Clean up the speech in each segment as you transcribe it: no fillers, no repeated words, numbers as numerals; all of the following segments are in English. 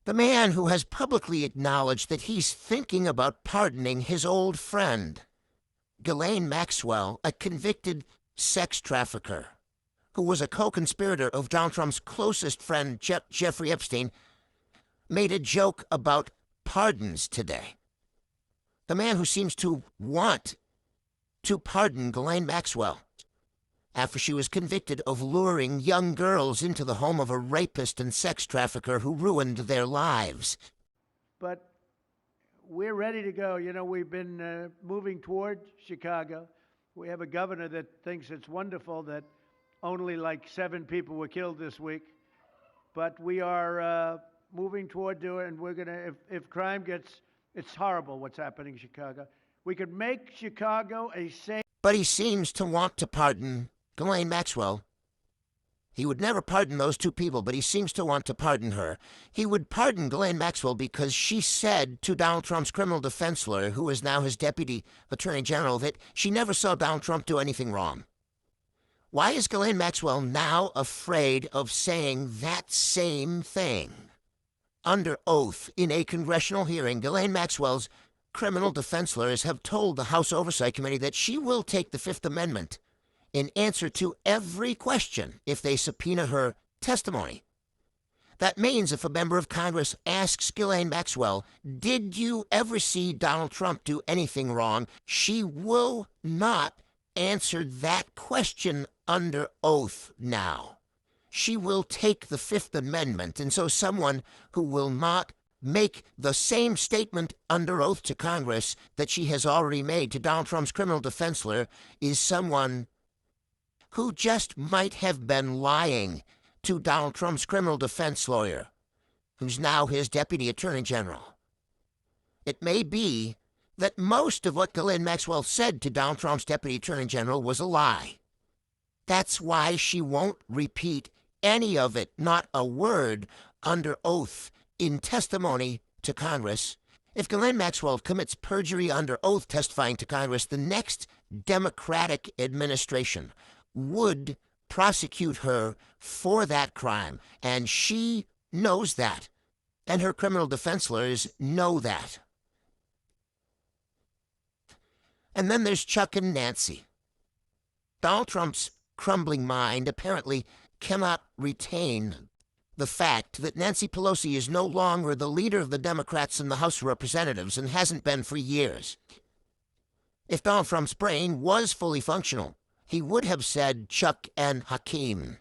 The man who has publicly acknowledged that he's thinking about pardoning his old friend, Ghislaine Maxwell, a convicted sex trafficker who was a co-conspirator of Donald Trump's closest friend, Jeffrey Epstein, made a joke about pardons today. The man who seems to want to pardon Ghislaine Maxwell after she was convicted of luring young girls into the home of a rapist and sex trafficker who ruined their lives. But we're ready to go. You know, we've been moving toward Chicago. We have a governor that thinks it's wonderful that only like 7 people were killed this week. But we are moving toward doing it, and we're going to, if crime gets, it's horrible what's happening in Chicago. We could make Chicago a safe. But he seems to want to pardon Ghislaine Maxwell. He would never pardon those 2 people, but he seems to want to pardon her. He would pardon Ghislaine Maxwell because she said to Donald Trump's criminal defense lawyer, who is now his deputy attorney general, that she never saw Donald Trump do anything wrong. Why is Ghislaine Maxwell now afraid of saying that same thing? Under oath in a congressional hearing, Ghislaine Maxwell's criminal defense lawyers have told the House Oversight Committee that she will take the Fifth Amendment in answer to every question if they subpoena her testimony. That means if a member of Congress asks Ghislaine Maxwell, did you ever see Donald Trump do anything wrong, she will not answer that question under oath now. She will take the Fifth Amendment, and so someone who will not make the same statement under oath to Congress that she has already made to Donald Trump's criminal defense lawyer is someone who just might have been lying to Donald Trump's criminal defense lawyer, who's now his deputy attorney general. It may be that most of what Ghislaine Maxwell said to Donald Trump's deputy attorney general was a lie. That's why she won't repeat any of it, not a word, under oath in testimony to Congress. If Ghislaine Maxwell commits perjury under oath testifying to Congress, the next Democratic administration would prosecute her for that crime, and she knows that, and her criminal defense lawyers know that. And then there's Chuck and Nancy. Donald Trump's crumbling mind apparently cannot retain the fact that Nancy Pelosi is no longer the leader of the Democrats in the House of Representatives and hasn't been for years. If Donald Trump's brain was fully functional, he would have said Chuck and Hakeem,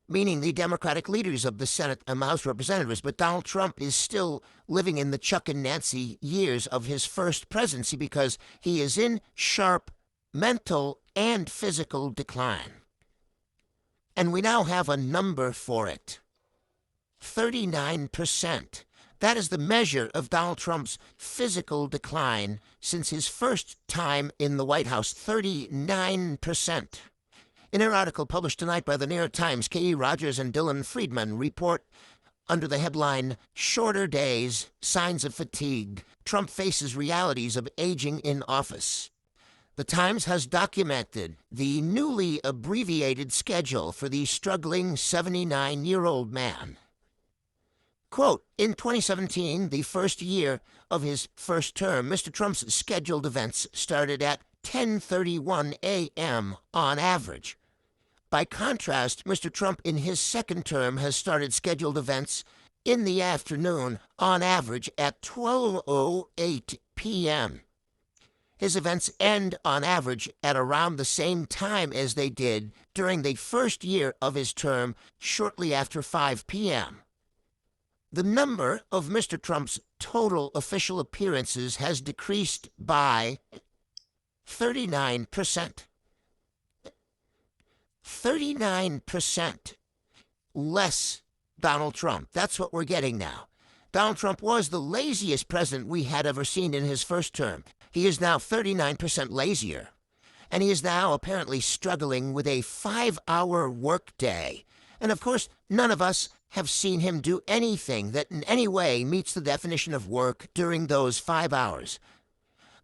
meaning the Democratic leaders of the Senate and the House of Representatives. But Donald Trump is still living in the Chuck and Nancy years of his first presidency because he is in sharp mental and physical decline. And we now have a number for it. 39%. That is the measure of Donald Trump's physical decline since his first time in the White House, 39%. In an article published tonight by the New York Times, K.E. Rogers and Dylan Friedman report under the headline, Shorter Days, Signs of Fatigue, Trump Faces Realities of Aging in Office. The Times has documented the newly abbreviated schedule for the struggling 79-year-old man. Quote, in 2017, the first year of his first term, Mr. Trump's scheduled events started at 10:31 a.m. on average. By contrast, Mr. Trump in his second term has started scheduled events in the afternoon on average at 12:08 p.m. His events end on average at around the same time as they did during the first year of his term, shortly after 5 p.m. The number of Mr. Trump's total official appearances has decreased by 39%. 39% less Donald Trump. That's what we're getting now. Donald Trump was the laziest president we had ever seen in his first term. He is now 39% lazier. And he is now apparently struggling with a 5-hour workday. And of course, none of us have seen him do anything that in any way meets the definition of work during those 5 hours.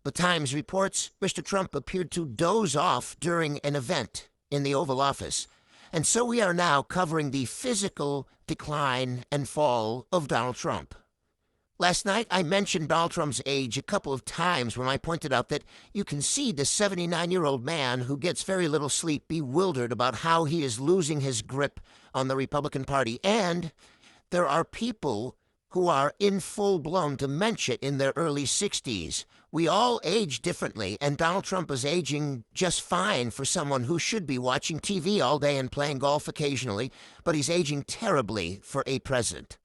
The Times reports Mr. Trump appeared to doze off during an event in the Oval Office. And so we are now covering the physical decline and fall of Donald Trump. Last night, I mentioned Donald Trump's age a couple of times when I pointed out that you can see the 79-year-old man who gets very little sleep bewildered about how he is losing his grip on the Republican Party. And there are people who are in full-blown dementia in their early 60s. We all age differently, and Donald Trump is aging just fine for someone who should be watching TV all day and playing golf occasionally, but he's aging terribly for a president.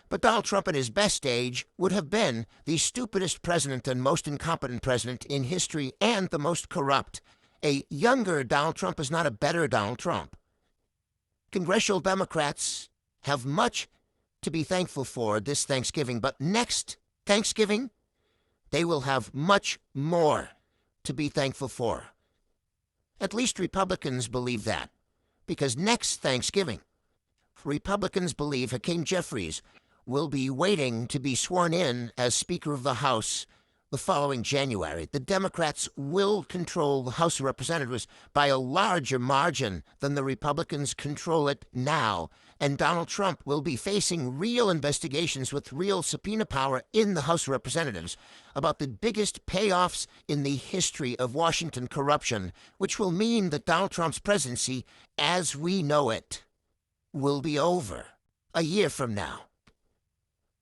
But Donald Trump at his best age would have been the stupidest president and most incompetent president in history and the most corrupt. A younger Donald Trump is not a better Donald Trump. Congressional Democrats have much to be thankful for this Thanksgiving, but next Thanksgiving, they will have much more to be thankful for. At least Republicans believe that, because next Thanksgiving, Republicans believe Hakeem Jeffries will be waiting to be sworn in as Speaker of the House the following January. The Democrats will control the House of Representatives by a larger margin than the Republicans control it now, and Donald Trump will be facing real investigations with real subpoena power in the House of Representatives about the biggest payoffs in the history of Washington corruption, which will mean that Donald Trump's presidency, as we know it, will be over a year from now.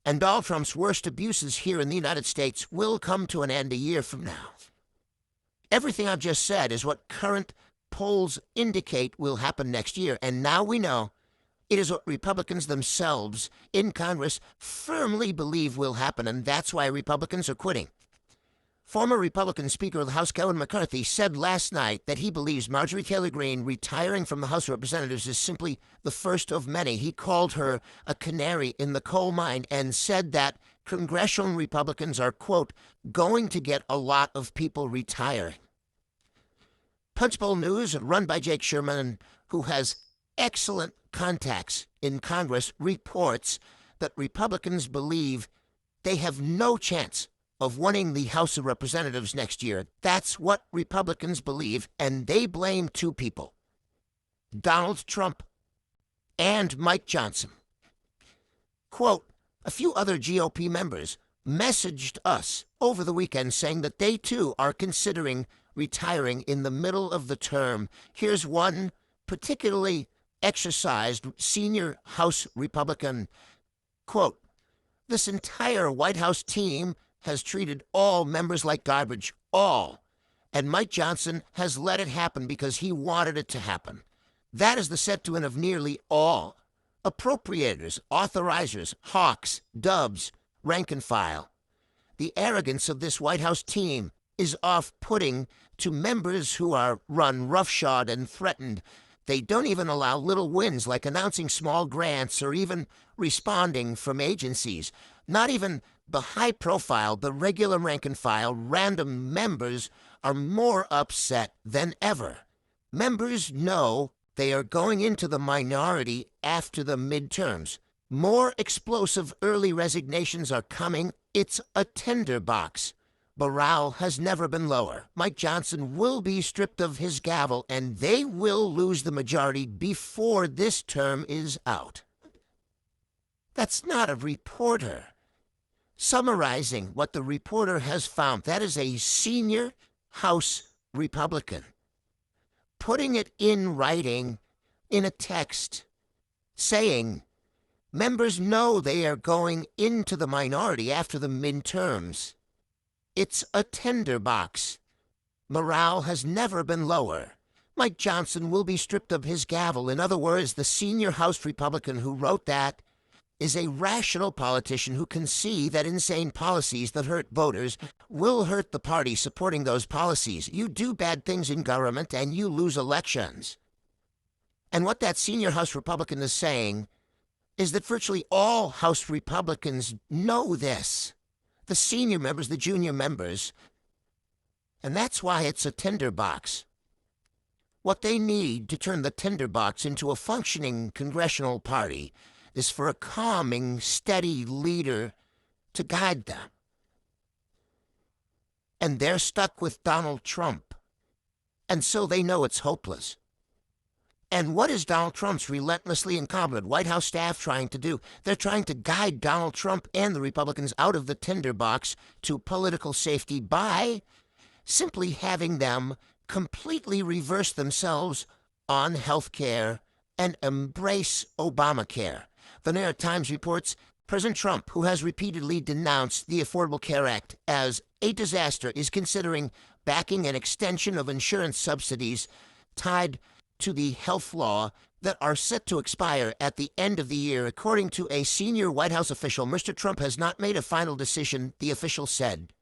And Donald Trump's worst abuses here in the United States will come to an end a year from now. Everything I've just said is what current polls indicate will happen next year, and now we know it is what Republicans themselves in Congress firmly believe will happen, and that's why Republicans are quitting. Former Republican Speaker of the House Kevin McCarthy said last night that he believes Marjorie Taylor Greene retiring from the House of Representatives is simply the first of many. He called her a canary in the coal mine and said that congressional Republicans are, quote, going to get a lot of people retiring. Punchbowl News, run by Jake Sherman, who has excellent contacts in Congress, reports that Republicans believe they have no chance of winning the House of Representatives next year. That's what Republicans believe, and they blame two people, Donald Trump and Mike Johnson. Quote, a few other GOP members messaged us over the weekend saying that they too are considering retiring in the middle of the term. Here's one particularly exercised senior House Republican. Quote, this entire White House team has treated all members like garbage, all. And Mike Johnson has let it happen because he wanted it to happen. That is the sentiment of nearly all. Appropriators, authorizers, hawks, dubs, rank and file. The arrogance of this White House team is off-putting to members who are run roughshod and threatened. They don't even allow little wins like announcing small grants or even responding from agencies. Not even the high-profile, the regular rank-and-file, random members are more upset than ever. Members know they are going into the minority after the midterms. More explosive early resignations are coming. It's a tinderbox. Morale has never been lower. Mike Johnson will be stripped of his gavel, and they will lose the majority before this term is out. That's not a reporter summarizing what the reporter has found. That is a senior House Republican putting it in writing in a text saying members know they are going into the minority after the midterms. It's a tinderbox. Morale has never been lower. Mike Johnson will be stripped of his gavel. In other words, the senior House Republican who wrote that is a rational politician who can see that insane policies that hurt voters will hurt the party supporting those policies. You do bad things in government and you lose elections. And what that senior House Republican is saying is that virtually all House Republicans know this. The senior members, the junior members. And that's why it's a tinderbox. What they need to turn the tinderbox into a functioning congressional party is for a calming, steady leader to guide them. And they're stuck with Donald Trump. And so they know it's hopeless. And what is Donald Trump's relentlessly incompetent White House staff trying to do? They're trying to guide Donald Trump and the Republicans out of the tinderbox to political safety by simply having them completely reverse themselves on health care and embrace Obamacare. The New York Times reports President Trump, who has repeatedly denounced the Affordable Care Act as a disaster, is considering backing an extension of insurance subsidies tied to the health law that are set to expire at the end of the year. According to a senior White House official, Mr. Trump has not made a final decision, the official said.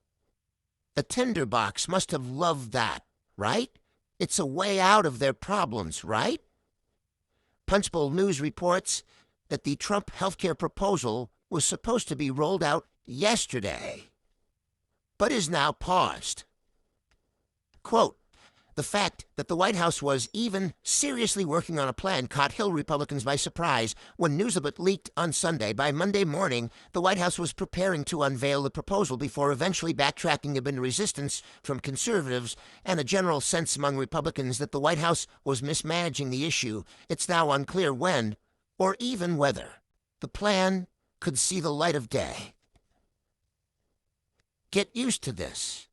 The tinderbox must have loved that, right? It's a way out of their problems, right? Punchbowl News reports that the Trump healthcare proposal was supposed to be rolled out yesterday, but is now paused. Quote, the fact that the White House was even seriously working on a plan caught Hill Republicans by surprise when news of it leaked on Sunday. By Monday morning, the White House was preparing to unveil the proposal before eventually backtracking amid resistance from conservatives and a general sense among Republicans that the White House was mismanaging the issue. It's now unclear when, or even whether, the plan could see the light of day. Get used to this.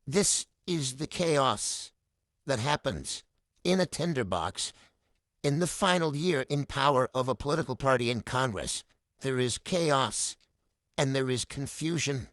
This is the chaos that happens in a tinderbox in the final year in power of a political party in Congress. There is chaos and there is confusion.